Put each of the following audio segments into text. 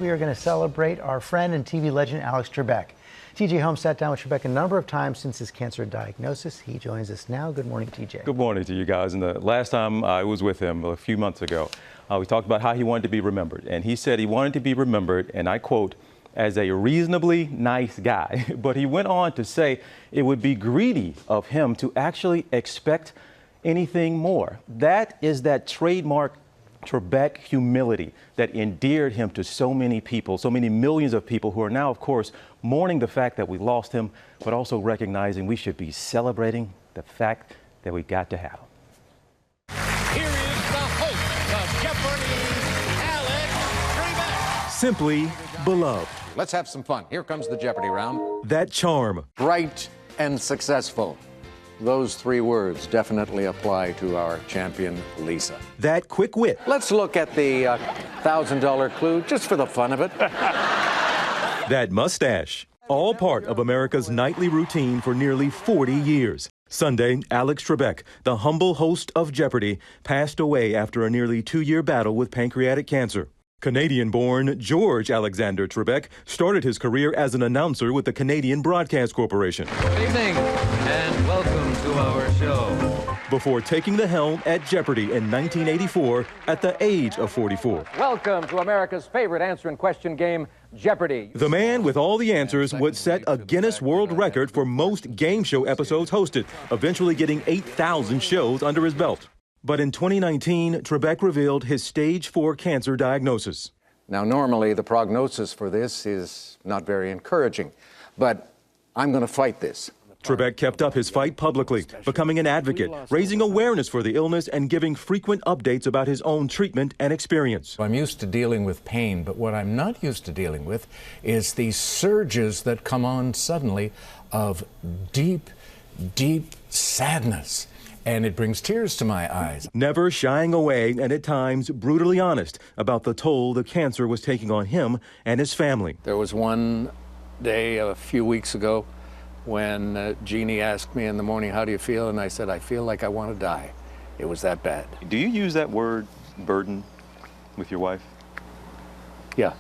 We are going to celebrate our friend and TV legend, Alex Trebek. TJ Holmes sat down with Trebek a number of times since his cancer diagnosis. He joins us now. Good morning, TJ. Good morning to you guys. And the last time I was with him a few months ago, we talked about how he wanted to be remembered. And he said he wanted to be remembered, and I quote, as a reasonably nice guy. But he went on to say it would be greedy of him to actually expect anything more. That is that trademark Trebek humility that endeared him to so many people, so many millions of people who are now, of course, mourning the fact that we lost him, but also recognizing we should be celebrating the fact that we got to have him. Here is the host of Jeopardy, Alex Trebek. Simply beloved. Let's have some fun. Here comes the Jeopardy round. That charm. Bright and successful. Those three words definitely apply to our champion, Lisa. That quick wit. Let's look at the $1,000 clue just for the fun of it. That mustache. All part of America's nightly routine for nearly 40 years. Sunday, Alex Trebek, the humble host of Jeopardy, passed away after a nearly 2-year battle with pancreatic cancer. Canadian-born George Alexander Trebek started his career as an announcer with the Canadian Broadcast Corporation. Good evening, and welcome to our show. Before taking the helm at Jeopardy in 1984 at the age of 44. Welcome to America's favorite answer and question game, Jeopardy. The man with all the answers would set a Guinness World Record for most game show episodes hosted, eventually getting 8,000 shows under his belt. But in 2019, Trebek revealed his stage 4 cancer diagnosis. Now, normally the prognosis for this is not very encouraging, but I'm going to fight this. Trebek kept up his fight publicly, becoming an advocate, raising awareness for the illness and giving frequent updates about his own treatment and experience. I'm used to dealing with pain, but what I'm not used to dealing with is these surges that come on suddenly of deep, deep sadness. And it brings tears to my eyes. Never shying away and at times brutally honest about the toll the cancer was taking on him and his family. There was one day a few weeks ago when Jeannie asked me in the morning, how do you feel? And I said, I feel like I want to die. It was that bad. Do you use that word burden with your wife? Yeah,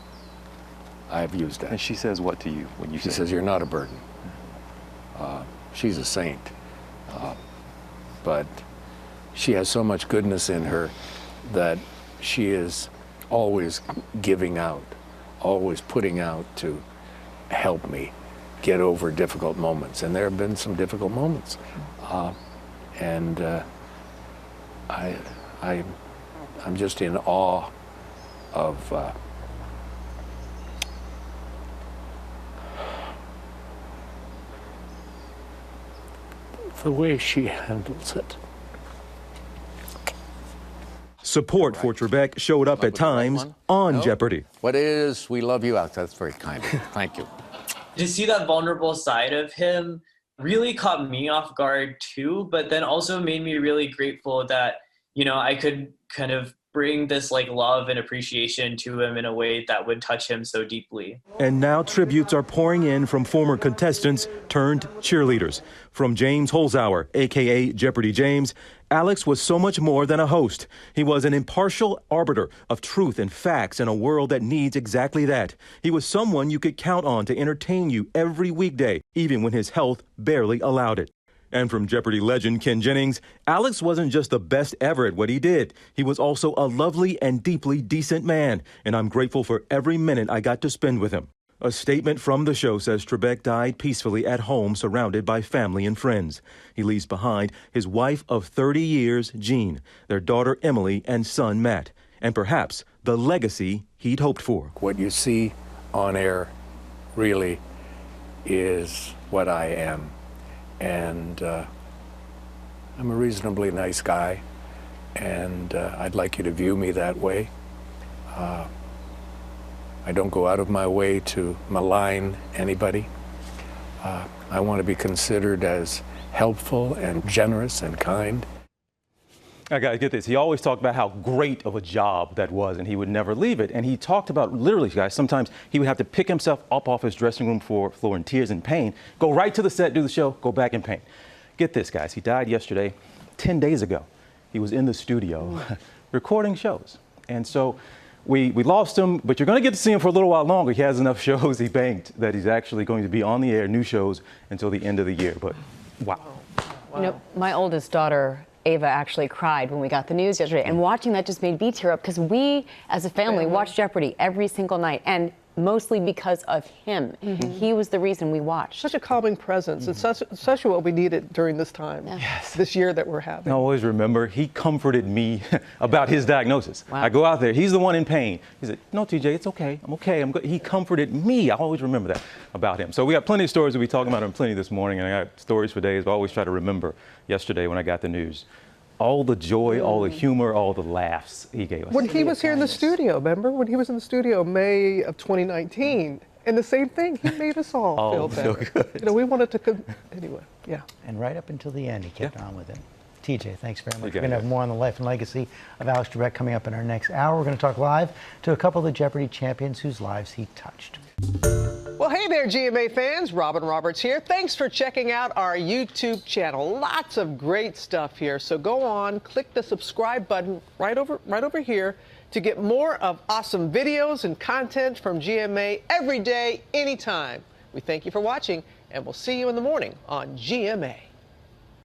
I've used that. And she says what to you when you say She says, you're not a burden. She's a saint. But she has so much goodness in her that she is always giving out, always putting out to help me get over difficult moments. And there have been some difficult moments. I'm just in awe of the way she handles it. Support for Trebek showed up at times on Jeopardy. What is, we love you, Alex. That's very kind of you. Thank you. To see that vulnerable side of him really caught me off guard too, but then also made me really grateful that, you know, I could kind of bring this like love and appreciation to him in a way that would touch him so deeply. And now tributes are pouring in from former contestants turned cheerleaders. From James Holzhauer, a.k.a. Jeopardy James, Alex was so much more than a host. He was an impartial arbiter of truth and facts in a world that needs exactly that. He was someone you could count on to entertain you every weekday, even when his health barely allowed it. And from Jeopardy legend Ken Jennings, Alex wasn't just the best ever at what he did. He was also a lovely and deeply decent man, and I'm grateful for every minute I got to spend with him. A statement from the show says Trebek died peacefully at home, surrounded by family and friends. He leaves behind his wife of 30 years, Jean, their daughter Emily, and son Matt, and perhaps the legacy he'd hoped for. What you see on air really is what I am. And I'm a reasonably nice guy, and I'd like you to view me that way. I don't go out of my way to malign anybody. I want to be considered as helpful and generous and kind. I gotta get this. He always talked about how great of a job that was, and he would never leave it. And he talked about, literally, guys, sometimes he would have to pick himself up off his dressing room floor in tears and pain, go right to the set, do the show, go back in pain. Get this, guys. He died yesterday, 10 days ago. He was in the studio recording shows. And so we lost him, but you're going to get to see him for a little while longer. He has enough shows he banked that he's actually going to be on the air, new shows, until the end of the year. But wow. You know, my oldest daughter, Ava, actually cried when we got the news yesterday. And watching that just made me tear up because we, as a family, watch Jeopardy every single night. And mostly because of him. He was the reason we watched. Such a calming presence. It's such what we needed during this time, this year that we're having. I always remember he comforted me about his diagnosis. Wow. I go out there, he's the one in pain. He said, "No, TJ, it's okay. I'm okay. I'm good." He comforted me. I always remember that about him. So we got plenty of stories that we talking about him plenty this morning, and I got stories for days, but I always try to remember yesterday when I got the news. All the joy, all the humor, all the laughs he gave us. When he was here in the studio, remember? When he was in the studio May of 2019, and the same thing, he made us all feel better. So good. You know, we wanted to, anyway, yeah. And right up until the end, he kept on with it. TJ, thanks very much. We're got going to it. have more on the life and legacy of Alex Trebek coming up in our next hour. We're going to talk live to a couple of the Jeopardy champions whose lives he touched. Well, hey there, GMA fans. Robin Roberts here. Thanks for checking out our YouTube channel. Lots of great stuff here. So go on, click the subscribe button right over here to get more of awesome videos and content from GMA every day, anytime. We thank you for watching, and we'll see you in the morning on GMA.